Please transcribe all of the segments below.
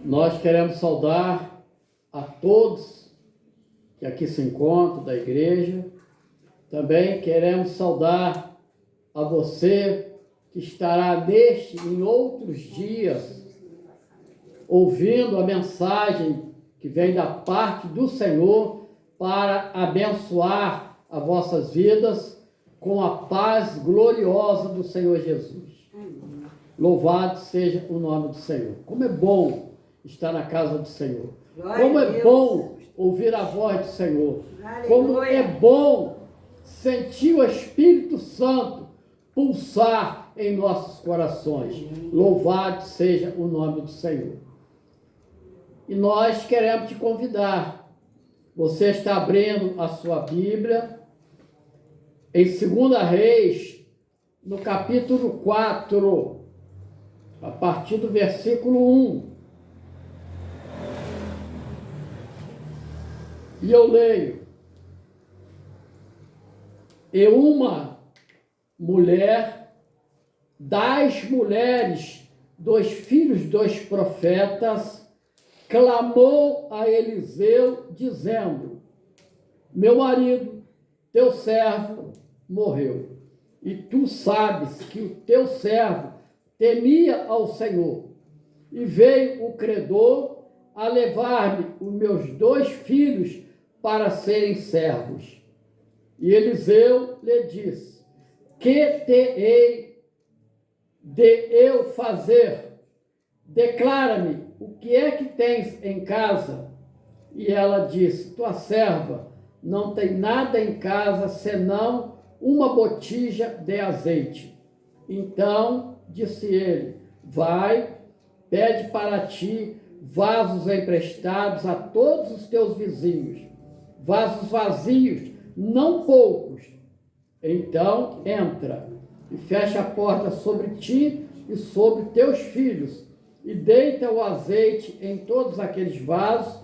Nós queremos saudar a todos que aqui se encontram da igreja. Também queremos saudar a você que estará neste e em outros dias ouvindo a mensagem que vem da parte do Senhor para abençoar as vossas vidas com a paz gloriosa do Senhor Jesus. Louvado seja o nome do Senhor. Como é bom estar na casa do Senhor. Como é bom ouvir a voz do Senhor. Como é bom sentir o Espírito Santo pulsar em nossos corações. Louvado seja o nome do Senhor. E nós queremos te convidar. Você está abrindo a sua Bíblia em 2 Reis, no capítulo 4, a partir do versículo 1. E eu leio: E uma mulher das mulheres dos filhos dos profetas clamou a Eliseu, dizendo: Meu marido, teu servo, morreu. E tu sabes que o teu servo temia ao Senhor. E veio o credor a levar-me os meus 2 filhos para serem servos. E Eliseu lhe disse: Que te hei de eu fazer? Declara-me o que é que tens em casa. E ela disse: Tua serva não tem nada em casa senão uma botija de azeite. Então disse ele: Vai, pede para ti vasos emprestados a todos os teus vizinhos, vasos vazios, não poucos. Então entra e fecha a porta sobre ti e sobre teus filhos, e deita o azeite em todos aqueles vasos,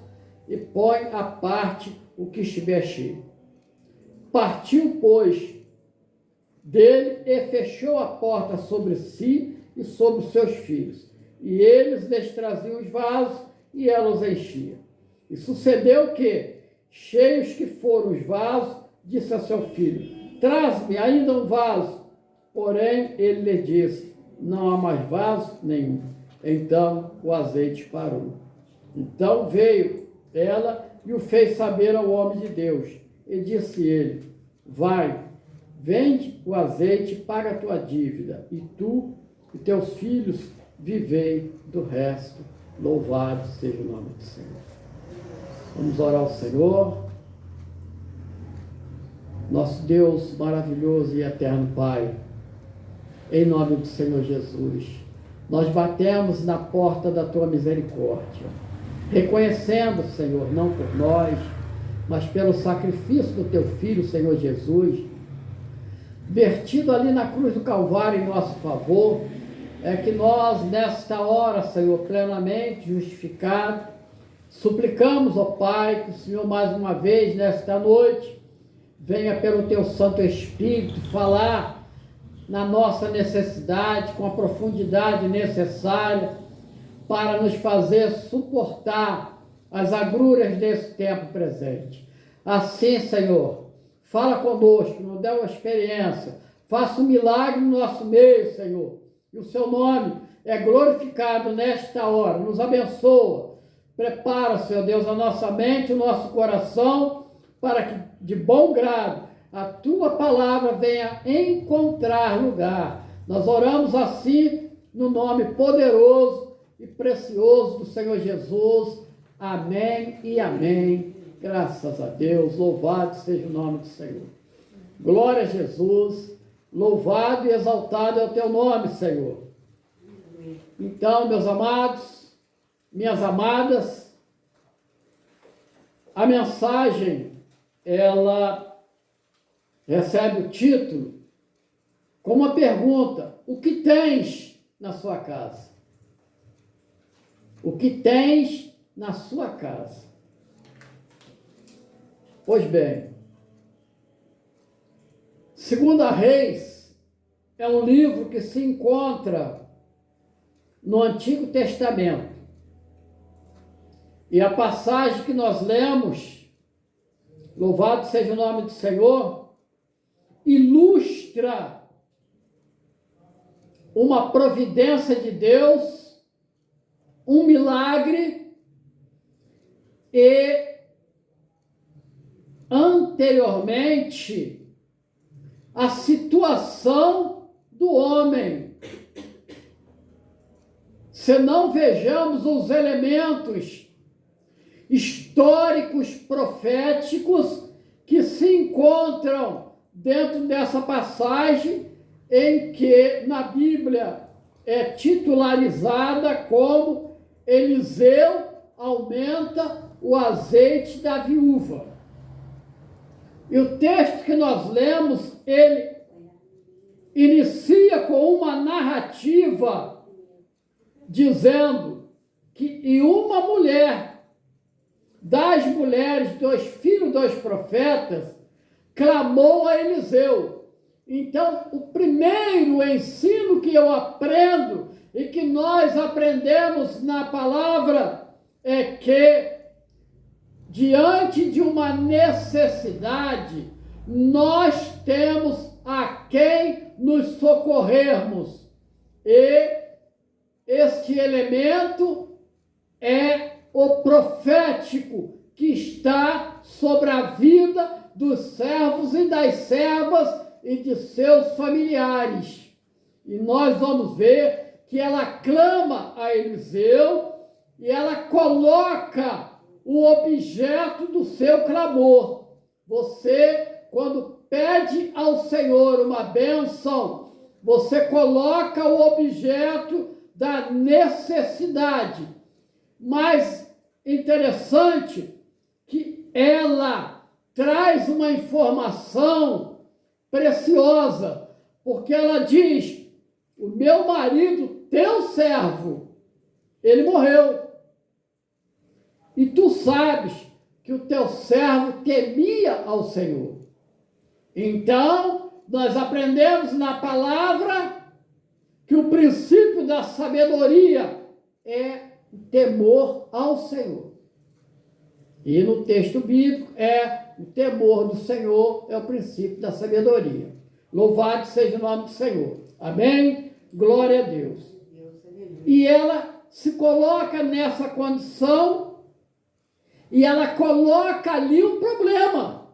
e põe à parte o que estiver cheio. Partiu, pois, dele e fechou a porta sobre si e sobre os seus filhos. E eles lhes traziam os vasos e ela os enchia. E sucedeu que, cheios que foram os vasos, disse a seu filho: Traz-me ainda um vaso. Porém, ele lhe disse: Não há mais vaso nenhum. Então o azeite parou. Então veio ela e o fez saber ao homem de Deus. E disse ele: Vai, vende o azeite e paga a tua dívida, e tu e teus filhos vivei do resto. Louvado seja o nome do Senhor. Vamos orar ao Senhor. Nosso Deus maravilhoso e eterno Pai, em nome do Senhor Jesus, nós batemos na porta da tua misericórdia, reconhecendo, Senhor, não por nós, mas pelo sacrifício do teu Filho, Senhor Jesus, vertido ali na cruz do Calvário em nosso favor, é que nós, nesta hora, Senhor, plenamente justificados, suplicamos, ó Pai, que o Senhor mais uma vez, nesta noite, venha pelo teu Santo Espírito falar na nossa necessidade, com a profundidade necessária, para nos fazer suportar as agruras desse tempo presente. Assim, Senhor, fala conosco, nos dê uma experiência, faça um milagre no nosso meio, Senhor, e o seu nome é glorificado nesta hora. Nos abençoa, prepara, Senhor Deus, a nossa mente, o nosso coração, para que de bom grado a tua palavra venha encontrar lugar. Nós oramos assim no nome poderoso e precioso do Senhor Jesus. Amém e amém. Graças a Deus, louvado seja o nome do Senhor. Glória a Jesus, louvado e exaltado é o teu nome, Senhor. Então, meus amados, minhas amadas, a mensagem, ela recebe o título com uma pergunta: o que tens na sua casa? O que tens na sua casa? Pois bem, 2 Reis é um livro que se encontra no Antigo Testamento. E a passagem que nós lemos, louvado seja o nome do Senhor, ilustra uma providência de Deus, um milagre e anteriormente a situação do homem. Se não vejamos os elementos históricos proféticos que se encontram dentro dessa passagem em que na Bíblia é titularizada como Eliseu aumenta o azeite da viúva. E o texto que nós lemos, ele inicia com uma narrativa dizendo que uma mulher, das mulheres dos filhos dos profetas, clamou a Eliseu. Então, o primeiro ensino que eu aprendo e que nós aprendemos na palavra é que, diante de uma necessidade, nós temos a quem nos socorrermos. E este elemento é o profético que está sobre a vida dos servos e das servas e de seus familiares. E nós vamos ver que ela clama a Eliseu e ela coloca o objeto do seu clamor. Você, quando pede ao Senhor uma bênção, você coloca o objeto da necessidade. Mas interessante que ela traz uma informação preciosa, porque ela diz: o meu marido, teu servo, ele morreu. E tu sabes que o teu servo temia ao Senhor. Então, nós aprendemos na palavra que o princípio da sabedoria é o temor ao Senhor. E no texto bíblico o temor do Senhor é o princípio da sabedoria. Louvado seja o nome do Senhor. Amém? Glória a Deus. E ela se coloca nessa condição e ela coloca ali um problema.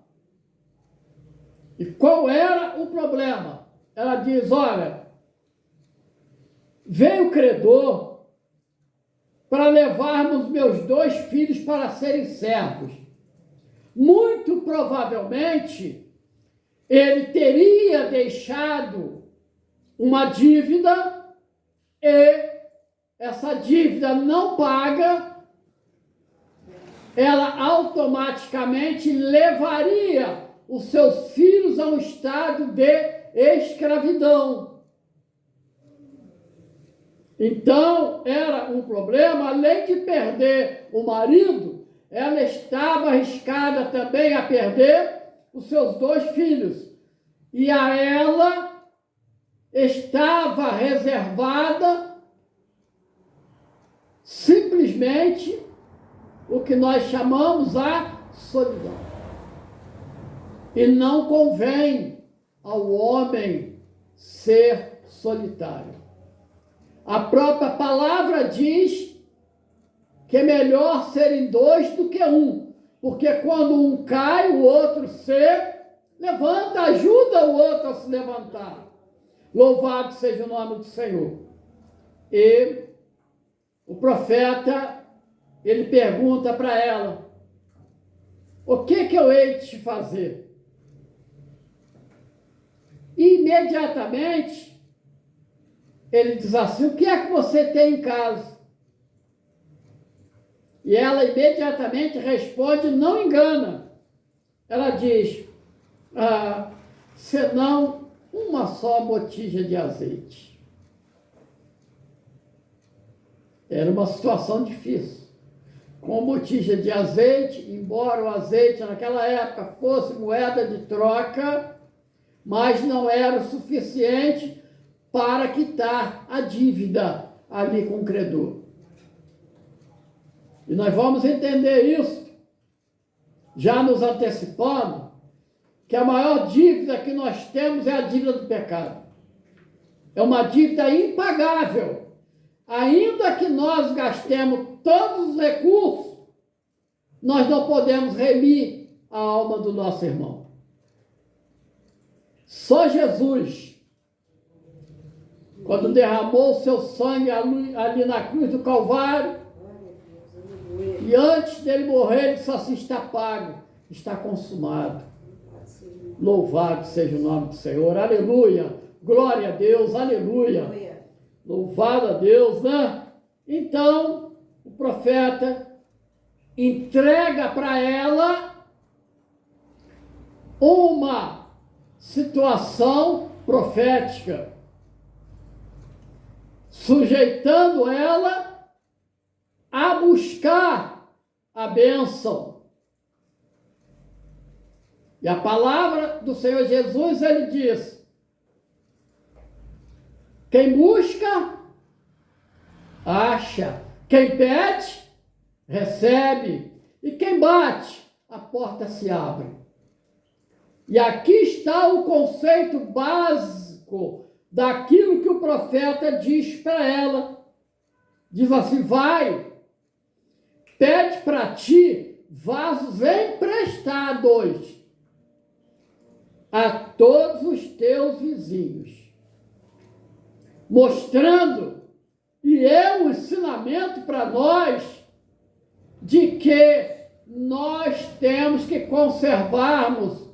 E qual era o problema? Ela diz: olha, veio o credor para levarmos meus 2 filhos para serem servos. Muito provavelmente, ele teria deixado uma dívida e essa dívida não paga, ela automaticamente levaria os seus filhos a um estado de escravidão. Então, era um problema, além de perder o marido, ela estava arriscada também a perder os seus 2 filhos. E a ela estava reservada simplesmente o que nós chamamos a solidão. E não convém ao homem ser solitário. A própria palavra diz que é melhor serem 2 do que 1, porque quando um cai, o outro se levanta, ajuda o outro a se levantar. Louvado seja o nome do Senhor. E o profeta, ele pergunta para ela: o que eu hei de te fazer? E imediatamente ele diz assim: o que é que você tem em casa? E ela imediatamente responde, não engana. Ela diz: senão uma só botija de azeite. Era uma situação difícil. Com botija de azeite, embora o azeite naquela época fosse moeda de troca, mas não era o suficiente para quitar a dívida ali com o credor. E nós vamos entender isso, já nos antecipando, que a maior dívida que nós temos é a dívida do pecado. É uma dívida impagável. Ainda que nós gastemos todos os recursos, nós não podemos remir a alma do nosso irmão. Só Jesus, quando derramou o seu sangue ali na cruz do Calvário, e antes dele morrer, ele disse assim: está pago, está consumado. Louvado seja o nome do Senhor, aleluia, glória a Deus, aleluia, louvado a Deus, né? Então, o profeta entrega para ela uma situação profética, sujeitando ela a buscar a bênção. E a palavra do Senhor Jesus, ele diz: quem busca, acha. Quem pede, recebe. E quem bate, a porta se abre. E aqui está o conceito básico daquilo que o profeta diz para ela. Diz assim: vai, pede para ti vasos emprestados a todos os teus vizinhos, mostrando, e é um ensinamento para nós, de que nós temos que conservarmos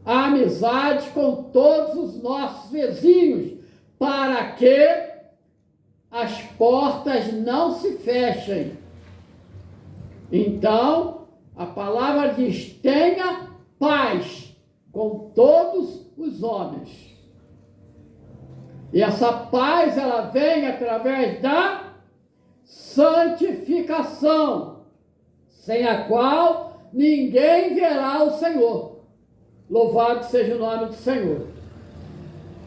a amizade com todos os nossos vizinhos, para que as portas não se fechem. Então, a palavra diz: tenha paz com todos os homens. E essa paz, ela vem através da santificação, sem a qual ninguém verá o Senhor. Louvado seja o nome do Senhor.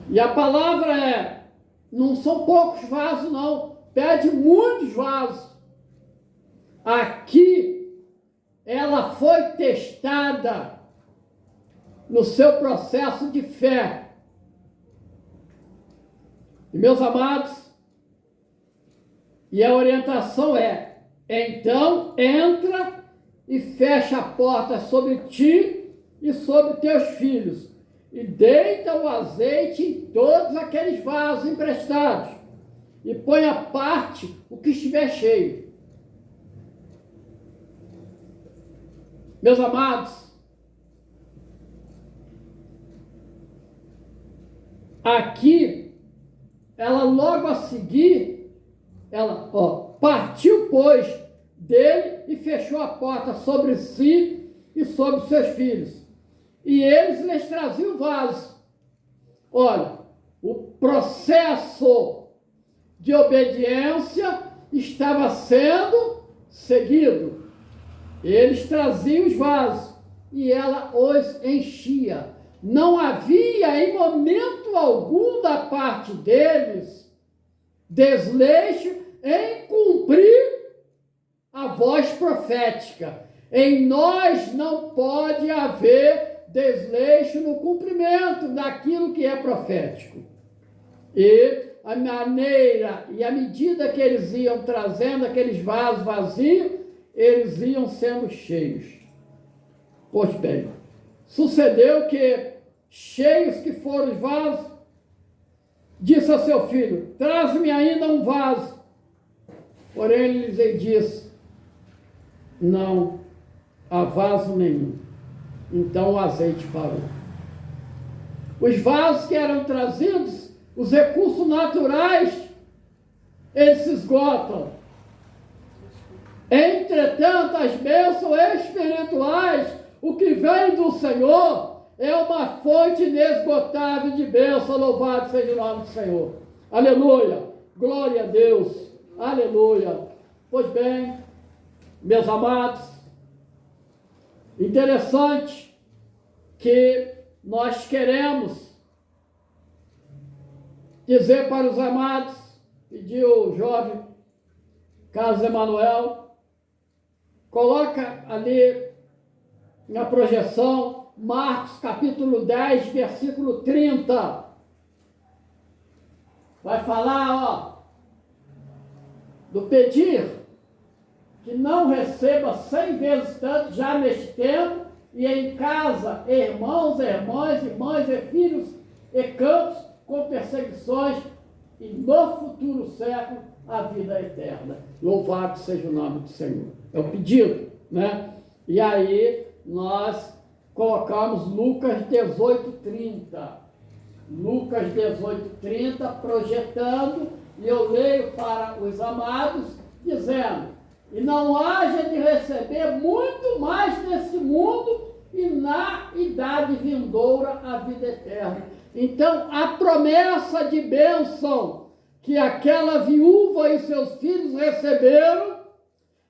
E a palavra não são poucos vasos, não. Pede muitos vasos. Aqui, ela foi testada no seu processo de fé. E, meus amados, e a orientação é: então entra e fecha a porta sobre ti e sobre teus filhos, e deita o azeite em todos aqueles vasos emprestados, e põe à parte o que estiver cheio. Meus amados, aqui, ela logo a seguir, ela partiu, pois, dele e fechou a porta sobre si e sobre seus filhos. E eles lhes traziam vasos. Olha, o processo de obediência estava sendo seguido. Eles traziam os vasos e ela os enchia. Não havia em momento algum da parte deles desleixo em cumprir a voz profética. Em nós não pode haver desleixo no cumprimento daquilo que é profético. E a maneira e a medida que eles iam trazendo aqueles vasos vazios, eles iam sendo cheios. Pois bem, sucedeu que, cheios que foram os vasos, disse a seu filho: traz-me ainda um vaso. Porém, ele lhes disse: não há vaso nenhum. Então o azeite parou. Os vasos que eram trazidos, os recursos naturais, eles se esgotam. Entretanto, as bênçãos espirituais, o que vem do Senhor, é uma fonte inesgotável de bênção. Louvado seja o nome do Senhor. Aleluia. Glória a Deus. Aleluia. Pois bem, meus amados, interessante que nós queremos dizer para os amados, pediu o jovem Carlos Emanuel, Coloca ali na projeção, Marcos capítulo 10, versículo 30. Vai falar, ó, do pedir, que não receba 100 vezes tanto já neste tempo, e em casa, irmãos, irmãs, mães e filhos e campos com perseguições, e no futuro século a vida eterna. Louvado seja o nome do Senhor. É o pedido, né? E aí nós colocamos Lucas 18:30. Lucas 18:30, projetando, e eu leio para os amados, dizendo: e não haja de receber muito mais nesse mundo, e na idade vindoura a vida eterna. Então, a promessa de bênção que aquela viúva e seus filhos receberam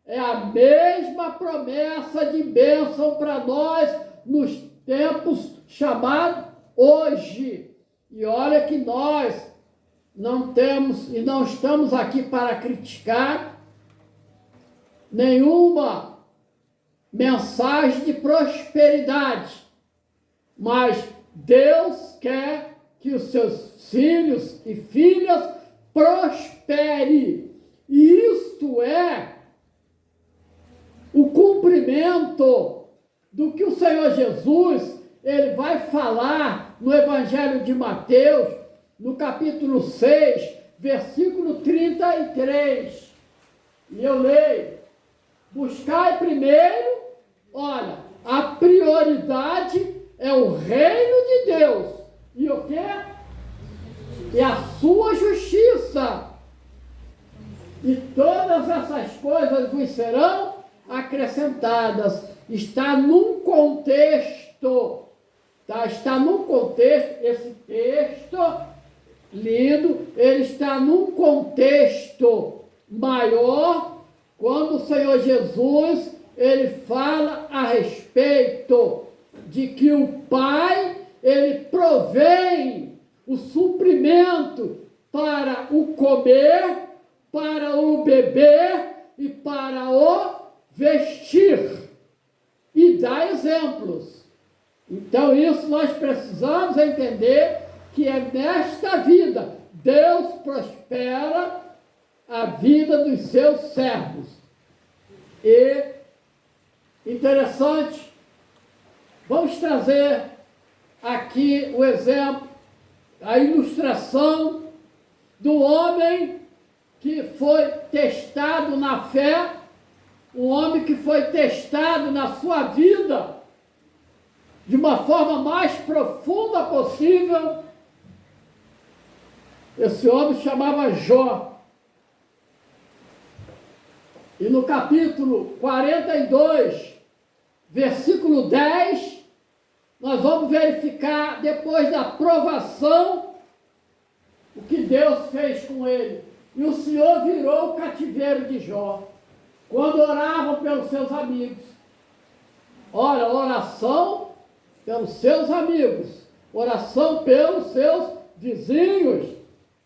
é a mesma promessa de bênção para nós nos tempos chamados hoje. E olha que nós não temos e não estamos aqui para criticar nenhuma mensagem de prosperidade, mas Deus quer que os seus filhos e filhas prosperem. E isto é o cumprimento do que o Senhor Jesus, ele vai falar no Evangelho de Mateus, no capítulo 6, versículo 33. E eu leio: buscai primeiro, olha, a prioridade é o reino de Deus. E o quê? E a sua justiça. E todas essas coisas vos serão acrescentadas. Está num contexto, tá? Está num contexto, esse texto lido, ele está num contexto maior, quando o Senhor Jesus, ele fala a respeito de que o Pai, ele provém o suprimento para o comer, para o beber e para o vestir. E dá exemplos. Então isso nós precisamos entender, que é nesta vida, Deus prospera a vida dos seus servos. E interessante, vamos trazer aqui o exemplo, a ilustração do homem que foi testado na fé, um homem que foi testado na sua vida de uma forma mais profunda possível. Esse homem se chamava Jó. E no capítulo 42, versículo 10, nós vamos verificar, depois da provação, o que Deus fez com ele. E o Senhor virou o cativeiro de Jó, quando oravam pelos seus amigos. Ora, oração pelos seus amigos, oração pelos seus vizinhos.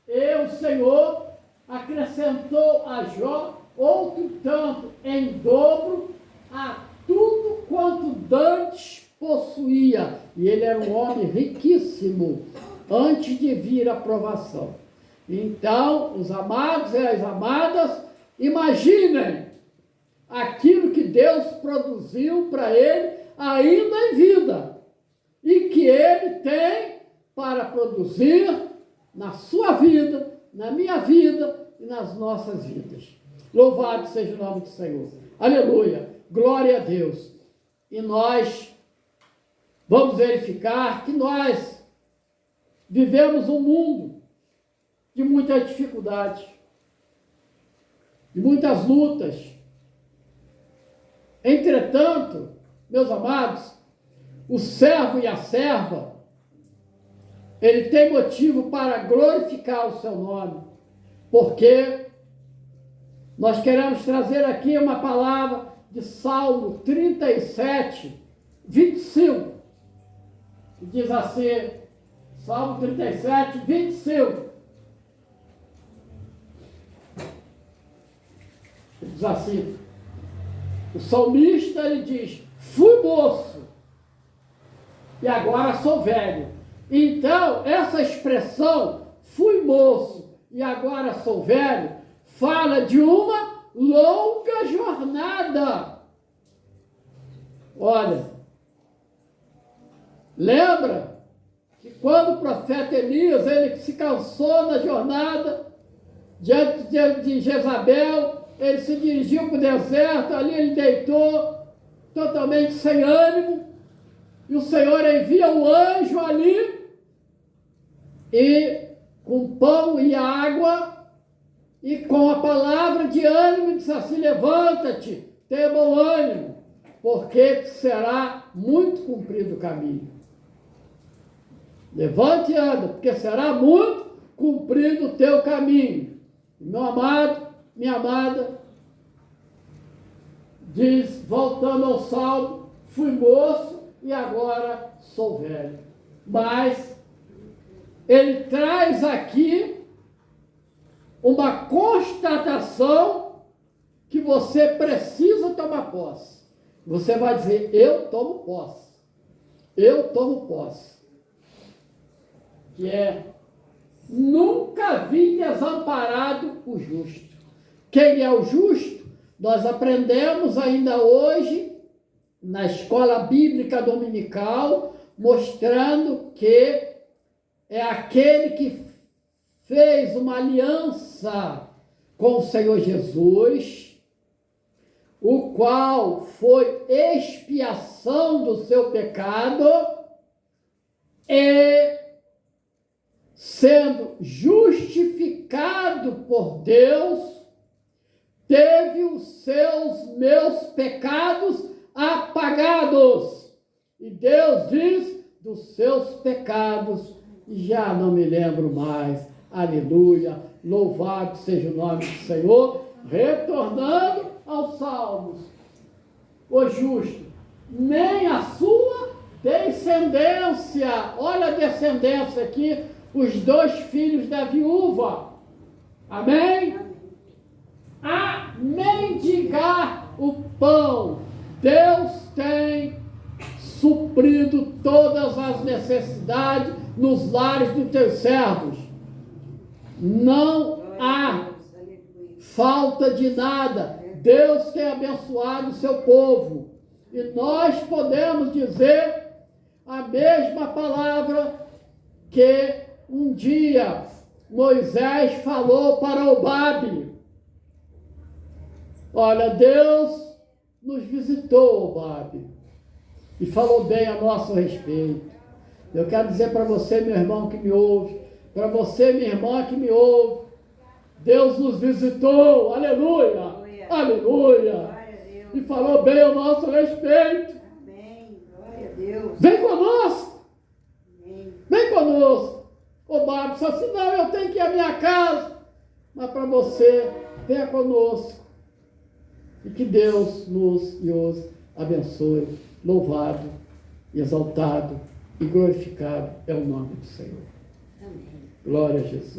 E o Senhor acrescentou a Jó outro tanto, em dobro, a tudo quanto dantes possuía. E ele era um homem riquíssimo, antes de vir a provação. Então, os amados e as amadas, imaginem aquilo que Deus produziu para ele ainda em vida, e que ele tem para produzir na sua vida, na minha vida e nas nossas vidas. Louvado seja o nome do Senhor. Aleluia. Glória a Deus. E nós vamos verificar que nós vivemos um mundo de muita dificuldade, de muitas lutas. Entretanto, meus amados, o servo e a serva, ele tem motivo para glorificar o seu nome, porque nós queremos trazer aqui uma palavra de Salmo 37, 25, que diz assim, Salmo 37, 25, diz assim: O salmista, ele diz, fui moço e agora sou velho. Então, essa expressão, fui moço e agora sou velho, fala de uma longa jornada. Olha, lembra que quando o profeta Elias, ele se cansou na jornada, diante de Jezabel, ele se dirigiu para o deserto, ali ele deitou, totalmente sem ânimo, e o Senhor envia um anjo ali, e com pão e água, e com a palavra de ânimo, diz assim, levanta-te, tenha bom ânimo, porque será muito cumprido o caminho. Levante e anda, porque será muito cumprido o teu caminho. Meu amado, minha amada, diz, voltando ao salmo, fui moço e agora sou velho. Mas ele traz aqui uma constatação que você precisa tomar posse. Você vai dizer, eu tomo posse. Eu tomo posse. Que é, nunca vi desamparado o justo. Quem é o justo? Nós aprendemos ainda hoje, na escola bíblica dominical, mostrando que é aquele que fez uma aliança com o Senhor Jesus, o qual foi expiação do seu pecado e sendo justificado por Deus, teve os meus pecados apagados. E Deus diz, dos seus pecados já não me lembro mais. Aleluia, louvado seja o nome do Senhor. Retornando aos Salmos, o justo, nem a sua descendência, olha a descendência aqui, os 2 filhos da viúva, amém? A mendigar o pão. Deus tem suprido todas as necessidades nos lares dos teus servos. Não há falta de nada. Deus tem abençoado o seu povo. E nós podemos dizer a mesma palavra que um dia Moisés falou para Obabe. Olha, Deus nos visitou, Obabe, e falou bem a nosso respeito. Eu quero dizer para você, meu irmão que me ouve, para você, minha irmã que me ouve, Deus nos visitou, aleluia, aleluia, aleluia, e falou bem a nosso respeito. Amém, glória a Deus. Vem conosco, Amém. Vem conosco. Obabe disse assim, não, eu tenho que ir à minha casa, mas para você, venha conosco. E que Deus nos e os abençoe. Louvado, exaltado e glorificado é o nome do Senhor. Amém. Glória a Jesus.